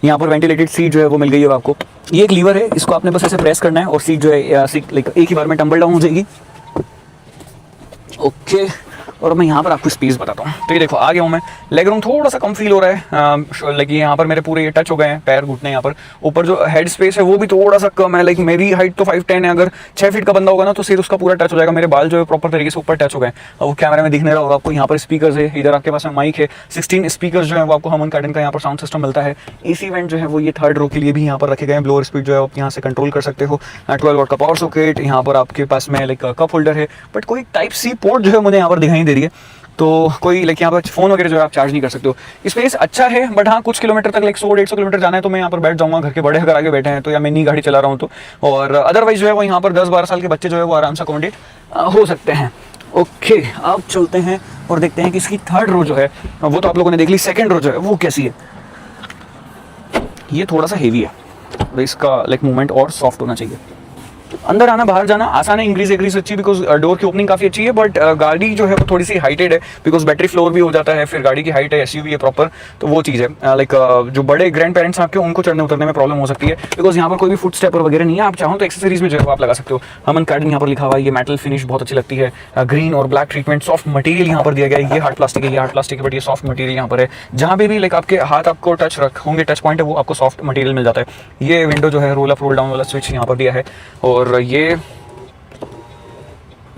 यहाँ पर ventilated seat जो है वो मिल गई है आपको। ये एक लीवर है, इसको आपने बस ऐसे प्रेस करना है और सीट जो है सीट लाइक एक ही बार में टम्बल डाउन हो जाएगी। ओके, और मैं यहाँ पर आपको स्पेस बताता हूँ। तो ये देखो आ गया हूँ मैं, लेग रूम थोड़ा सा कम फील हो रहा है, लाइक यहाँ पर मेरे पूरे ये टच हो गए हैं पैर घुटने। यहाँ पर ऊपर जो हेड स्पेस है वो भी थोड़ा सा कम है, लाइक मेरी हाइट तो 5'10" है, अगर 6 फीट का बंदा होगा ना तो सिर उसका पूरा टच हो जाएगा। मेरे बाल जो है प्रॉपर तरीके से ऊपर टच हो गए। अब वो कैमरे में दिखने रहा होगा आपको। यहाँ पर स्पीकर है, इधर आपके पास में माइक है, 16 स्पीकर जो है वो आपको हमन कार्डन का यहाँ पर साउंड सिस्टम मिलता है। AC वेंट जो है वो ये 3rd रो के लिए भी यहाँ पर रखे गए हैं। ब्लोअर स्पीड जो है आप यहाँ से कंट्रोल कर सकते हो। 12 वॉट का पावर सॉकेट, यहाँ पर आपके पास में लाइक कप होल्डर है, बट कोई टाइप C पोर्ट जो है मुझे यहाँ पर दिखाई दे रही है, तो कोई लाइक यहाँ पर फ़ोन वगैरह जो है आप चार्ज नहीं कर सकते हो। स्पेस अच्छा है, बट हाँ कुछ किलोमीटर तक लाइक 100-150 किलोमीटर जाना है तो मैं यहाँ पर बैठ जाऊँगा। घर के बड़े अगर आगे बैठे हैं तो, या मैं नई गाड़ी चला रहा हूँ तो, और अदरवाइज जो है वो यहाँ पर 10-12 साल के बच्चे जो है वो आराम से अकोमोडेट हो सकते हैं। ओके, अब चलते हैं और देखते हैं कि इसकी 3rd रो जो है वो तो आप लोगों ने देख ली, 2nd रो जो है वो कैसी है। ये थोड़ा सा हेवी है, तो इसका लाइक मूवमेंट और सॉफ्ट होना चाहिए। अंदर आना बाहर जाना आसान है, इंक्रीज एक्रीज अच्छी, बिकॉज डोर की ओपनिंग काफ़ी अच्छी है, बट गाड़ी जो है वो थोड़ी सी हाइटेड है, बिकॉज बैटरी फ्लोर भी हो जाता है, फिर गाड़ी की हाइट है, SUV है प्रॉपर, तो वो चीज़ है। लाइक जो बड़े ग्रैंड पेरेंट्स हैं आपके, उनको चढ़ने उतरने में प्रॉब्लम हो सकती है, बिकॉज यहाँ पर कोई भी फुट स्टेपर वगैरह नहीं है। आप चाहो तो एक्सेसरीज में जो है आप लगा सकते हो। हमन कार्डन यहाँ पर लिखा हुआ है, ये मेटल फिनिश बहुत अच्छी लगती है, ग्रीन और ब्लैक ट्रीटमेंट, सॉफ्ट मटेरियल यहाँ पर दिया गया है। ये हार्ड प्लास्टिक है, ये हार्ड प्लास्टिक है, बट ये सॉफ्ट मटेरियल यहाँ पर है। जहाँ पे भी लाइक आपके हाथ आपको टच होंगे, टच पॉइंट है, वो आपको सॉफ्ट मटेरियल मिल जाता है। ये विंडो जो है रोल अप रोल डाउन वाला स्विच यहाँ पर दिया है, और ये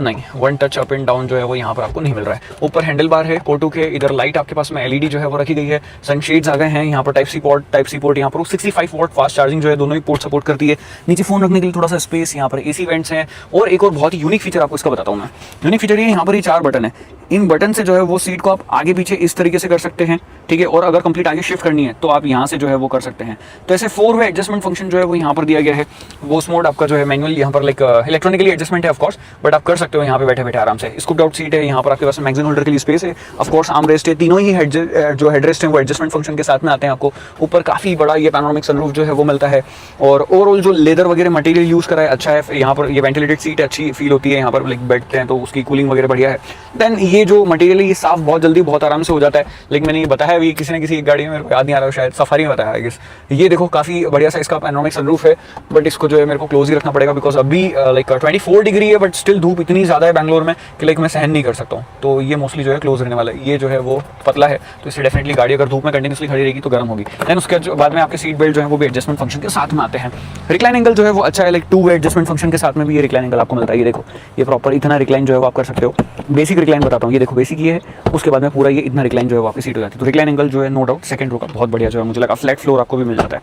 नहीं, 1 टच अप एंड डाउन जो है वो यहाँ पर आपको नहीं मिल रहा है। ऊपर हैंडल बार है कोटू के, इधर लाइट आपके पास में LED जो है वो रखी गई है। सनशेड्स आ गए हैं यहाँ पर, टाइप सी पोर्ट यहाँ पर 65 वॉट फास्ट चार्जिंग जो है दोनों ही पोर्ट सपोर्ट करती है। नीचे फोन रखने के लिए थोड़ा सा स्पेस, यहाँ पर AC वेंट्स हैं, और एक और बहुत ही यूनिक फीचर आपको इसका बताता हूँ मैं। यूनिक फीचर ये यहाँ पर ये 4 बटन है, इन बटन से जो है वो सीट को आप आगे पीछे इस तरीके से कर सकते हैं, ठीक है, और अगर कंप्लीट आगे शिफ्ट करनी है तो आप यहाँ से जो है वो कर सकते हैं। तो ऐसे 4 वे एडजस्टमेंट फंक्शन जो है वो यहाँ पर दिया गया है। वॉइस मोड आपका जो है मैनुअल, यहाँ पर लाइक इलेक्ट्रॉनिकली एडजस्टमेंट है ऑफकोर्स, बट आप कर सकते हो यहाँ पे बैठे बैठे आराम से। स्कूप्ड आउट सीट है, यहाँ पर आपके पास मैगजीन होल्डर के लिए स्पेस है, ऑफकोर्स आर्म रेस्ट है, तीनों ही जो हेडरेस्ट है वो एडजस्टमेंट फंक्शन के साथ में आते हैं आपको। ऊपर काफी बड़ा ये पैनोरामिक सनरूफ जो है वो मिलता है, और ओवरऑल जो लेदर वगैरह मटेरियल यूज करा है अच्छा है। यहाँ पर ये वेंटिलेटेड सीट अच्छी फील होती है, यहाँ पर लाइक बैठते हैं तो उसकी कूलिंग वगैरह बढ़िया है। देन ये जो मटेरियल है ये साफ बहुत जल्दी बहुत आराम से हो जाता है। लेकिन मैंने ये बताया भी किसी न किसी गाड़ी में, मेरे को याद नहीं आ रहा है, शायद सफारी में बताया है। ये देखो काफी बढ़िया सा इसका पैनोरामिक सनरूफ है, बट इसको जो है मेरे को क्लोज ही रखना पड़ेगा, बिकॉज अभी लाइक 24 डिग्री है, बट स्टिल धूप इतनी ज्यादा है बैंगलोर में कि लाइक मैं सहन नहीं कर सकता हूँ। तो ये मोस्टली जो है क्लोज रहने वाला है। ये जो है वो पतला है, तो इससे डेफिनेटली गाड़ी अगर धूप में कंटिन्यूसली खड़ी रहेगी तो गर्म होगी। देन उसके बाद में आपके सीट बेल्ट जो है वो भी एडजस्टमेंट फंक्शन के साथ में आते हैं। रिक्लाइन एंगल जो है वो अच्छा है, लाइक 2 वे एडजस्टमेंट फंक्शन के साथ में भी ये रिक्लाइन एंगल आपको मिलता है। ये देखो, ये प्रॉपर इतना रिक्लाइन जो है वो आप कर सकते हो। बेसिक रिक्लाइन बताता हूँ, ये देखो बेसिक ये है, उसके बाद में पूरा ये इतना रिक्लाइन जो है वो आपकी सीट हो जाती है। तो रिक्लाइन एंगल जो है नो डाउट 2nd रो का बहुत बढ़िया जो है मुझे लगा। फ्लैट फ्लोर आपको भी मिल जाता है,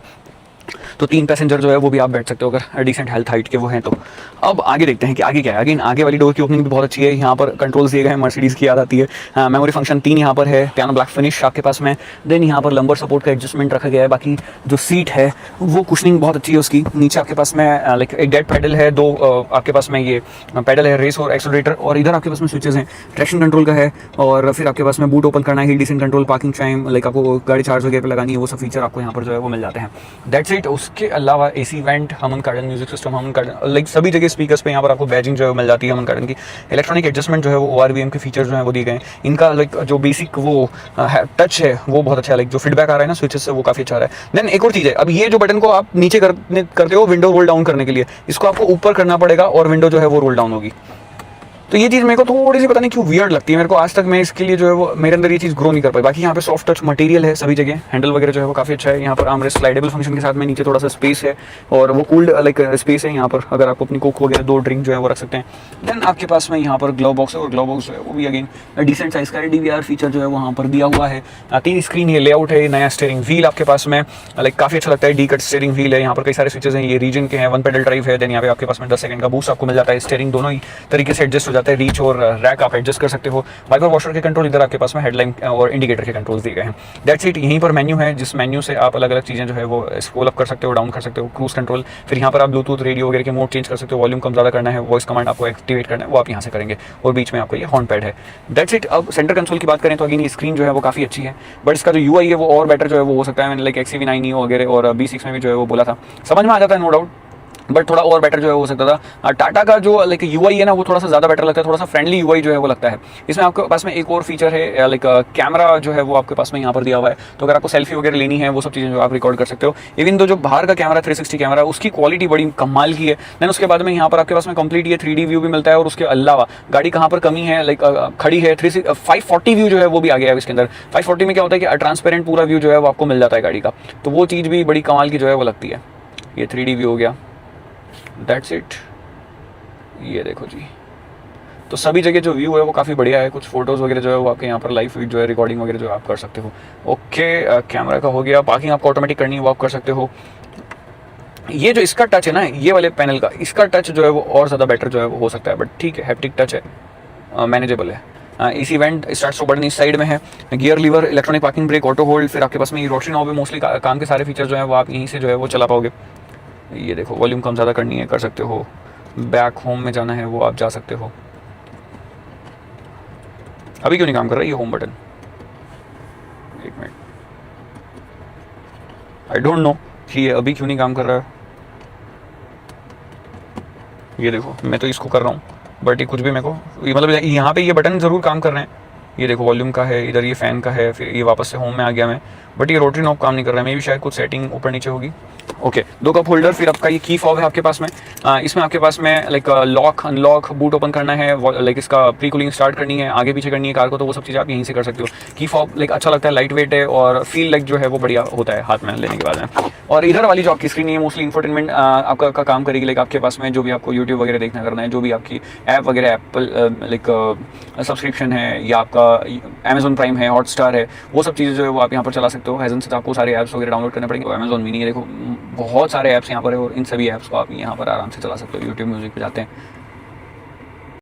तो 3 पैसेंजर जो है वो भी आप बैठ सकते हो अगर डिसेंट हेल्थ हाइट के वो हैं तो। अब आगे देखते हैं कि आगे क्या है। अगेन आगे वाली डोर की ओपनिंग भी बहुत अच्छी है, यहाँ पर कंट्रोल्स दिए गए हैं, मर्सिडीज़ की याद आती है। मेमोरी फंक्शन 3 यहाँ पर है, पियानो ब्लैक फिनिश आपके पास में। देन यहाँ पर लंबर सपोर्ट का एडजस्टमेंट रखा गया है। बाकी जो सीट है वो कुशनिंग बहुत अच्छी है उसकी। नीचे आपके पास में लाइक एक डेड पैडल है, 2 आपके पास में ये पैडल है, रेस और एक्सेलरेटर, और इधर आपके पास में स्विचेस हैं, ट्रैक्शन कंट्रोल का है, और फिर आपके पास में बूट ओपन करना है, hill descent control, parking time, like आपको गाड़ी चार्ज वगैरह पे लगानी है, वो सब फीचर आपको यहाँ पर जो है वो मिल जाते हैं। That's it. उसके अलावा AC वेंट, हमन कार्डन म्यूजिक सिस्टम, हमन कार्डन लाइक सभी जगह स्पीकर्स पे यहाँ पर आपको बैजिंग जो है मिल जाती है हमन कार्डन की। इलेक्ट्रॉनिक एडजस्टमेंट जो है वो ORVM के फीचर्स जो है वो दिए गए हैं। इनका लाइक जो बेसिक वो टच है वो बहुत अच्छा है, लाइक जो फीडबैक आ रहा है ना स्विचेस से वो काफी अच्छा आ रहा है। देन एक और चीज़ है, अब ये जो बटन को आप नीचे करते हो विंडो रोल डाउन करने के लिए, इसको आपको ऊपर करना पड़ेगा और विंडो जो है वो रोल डाउन होगी। तो ये चीज़ मेरे को थोड़ी सी पता नहीं क्यों वियर्ड लगती है, मेरे को आज तक मैं इसके लिए जो है वो मेरे अंदर ये चीज़ ग्रो नहीं कर पाई। बाकी यहाँ पे सॉफ्ट टच मटेरियल है सभी जगह, हैंडल वगैरह जो है वो काफ़ी अच्छा है। यहाँ पर आर्मरेस्ट स्लाइडेबल फंक्शन के साथ में, नीचे थोड़ा सा स्पेस है और वो कूल्ड लाइक स्पेस है यहाँ पर, अगर आपको अपनी कोक वगैरह 2 ड्रिंक जो है वो रख सकते हैं। देन आपके पास में यहाँ पर ग्लव बॉक्स है, और ग्लव बॉक्स जो है वो भी अगेन डिसेंट साइज का है। DVR फीचर जो है वहाँ पर दिया हुआ है। 3 स्क्रीन ये लेआउट है, नया स्टीयरिंग व्हील आपके पास में लाइक काफ़ी अच्छा लगता है, डी कट स्टीयरिंग व्हील है। यहाँ पर कई सारे स्विचेस हैं, ये रीजन के हैं, 1 पेडल ड्राइव है। देन यहाँ पे आपके पास में 10 सेकंड का बूस्ट आपको मिल जाता है। स्टीयरिंग दोनों ही तरीके से एडजस्ट हो जाता है, रीच और रैक आप एडजस्ट कर सकते हो। वाइपर वॉशर के कंट्रोल इधर आपके पास में, हेडलाइट और इंडिकेटर के कंट्रोल्स दिए गए हैं। That's it. यहीं पर मेन्यू है, जिस मेन्यू से आप अलग अलग चीज़ें जो है वो स्क्रॉल अप कर सकते हो, डाउन कर सकते हो, क्रूज कंट्रोल। फिर यहाँ पर आप ब्लूटूथ रेडियो वगैरह के मोड चेंज कर सकते हो, वॉल्यूम कम ज़्यादा करना है, वॉइस कमांड आपको एक्टिवेट करना है, वो आप यहाँ से करेंगे, और बीच में आपको ये हॉर्न पैड है। That's it. अब सेंटर कंसोल की बात करें तो अगेन ये स्क्रीन जो है वो काफ़ी अच्छी है, बट इसका जो UI है वो और बेटर जो है वो हो सकता है। मैंने लाइक XEV9 Neo वगैरह और B6 में भी जो है वो बोला था, समझ में आ जाता है नो डाउट। बट थोड़ा और बेटर जो है हो सकता था। टाटा का जो लाइक यूआई है ना वो थोड़ा सा ज़्यादा बेटर लगता है, थोड़ा सा फ्रेंडली यूआई जो है वो लगता है। इसमें आपके पास में एक और फीचर है लाइक कैमरा जो है वो आपके पास में यहाँ पर दिया हुआ है, तो अगर आपको सेल्फी वगैरह लेनी है वो सब चीज़ें जो आप रिकॉर्ड कर सकते हो। इवन तो जो बाहर का कैमरा 360 कैमरा उसकी क्वालिटी बड़ी कमाल की है। देन उसके बाद में यहाँ पर आपके पास में कंप्लीट ये 3D व्यू भी मिलता है, और उसके अलावा गाड़ी कहाँ पर कमी है लाइक खड़ी है 540 व्यू जो है वो भी आ गया है इसके अंदर। 540 में क्या होता है कि ट्रांसपेरेंट पूरा व्यू जो है वो आपको मिल जाता है गाड़ी का, तो वो चीज़ भी बड़ी कमाल की जो है वो लगती है। ये 3D व्यू हो गया, दैट्स इट। ये देखो जी, तो सभी जगह जो व्यू है वो काफ़ी बढ़िया है। कुछ फोटोज़ वगैरह जो है वो आपके यहाँ पर लाइव जो है रिकॉर्डिंग वगैरह जो है आप कर सकते हो। ओके, कैमरा का हो गया। पार्किंग आपको ऑटोमेटिक करनी है वो आप कर सकते हो। ये जो इसका टच है ना, ये वाले पैनल का, इसका टच जो है वो और ज़्यादा बेटर जो है वो हो सकता है, बट ठीक है, हैप्टिक टच है, मैनेजेबल है। इसी इवेंट स्टार्ट स्टॉप बटन इस साइड में है, gear lever, electronic parking brake, auto hold, फिर आपके पास में ये रोटरी नॉब है। मोस्टली काम के सारे फीचर जो है वो आप यहीं से जो है वो चला पाओगे। ये देखो, वॉल्यूम कम ज़्यादा करनी है कर सकते हो, बैक होम में जाना है वो आप जा सकते हो। अभी क्यों नहीं काम कर रहा है ये होम बटन? एक मिनट, आई डोंट नो कि ये अभी क्यों नहीं काम कर रहा है। ये देखो, मैं तो इसको कर रहा हूँ बट ये कुछ भी मेरे को ये मतलब यहाँ पे ये बटन ज़रूर काम कर रहे हैं। ये देखो वॉल्यूम का है, इधर ये फ़ैन का है, फिर ये वापस से होम में आ गया मैं, बट ये रोटरी नॉब काम नहीं कर रहा है। मे भी शायद कुछ सेटिंग ऊपर नीचे होगी। ओके, 2 कप होल्डर, फिर आपका ये की फॉब है आपके पास में। इसमें आपके पास में like lock unlock, boot open करना है, लाइक इसका प्री कूलिंग स्टार्ट करनी है, आगे पीछे करनी है कार को, तो वो सब चीज़ आप यहीं से कर सकते हो। की फॉब लाइक अच्छा लगता है, लाइट वेट है और फील लाइक जो है वो बढ़िया होता है हाथ में लेने के बाद में। और इधर वाली जो आपकी स्क्रीन है मोस्टली इंफोटेनमेंट आपका का काम करेगी। लाइक आपके पास में जो भी आपको यूट्यूब वगैरह देखना करना है, जो भी आपकी ऐप वगैरह एप्पल लाइक सब्सक्रिप्शन है या आपका अमेजॉन प्राइम है, हॉटस्टार है, वो सब चीज़ें जो है वो आप यहाँ पर चला सकते हो। हेजन से तो आपको सारे ऐप्स वगैरह डाउनलोड करने पड़ेंगे। अमेजॉन मिनी है, देखो बहुत सारे ऐप्स यहाँ पर है और इन सभी ऐप्स को आप यहाँ पर आराम से चला सकते हो। यूट्यूब म्यूजिक पे जाते हैं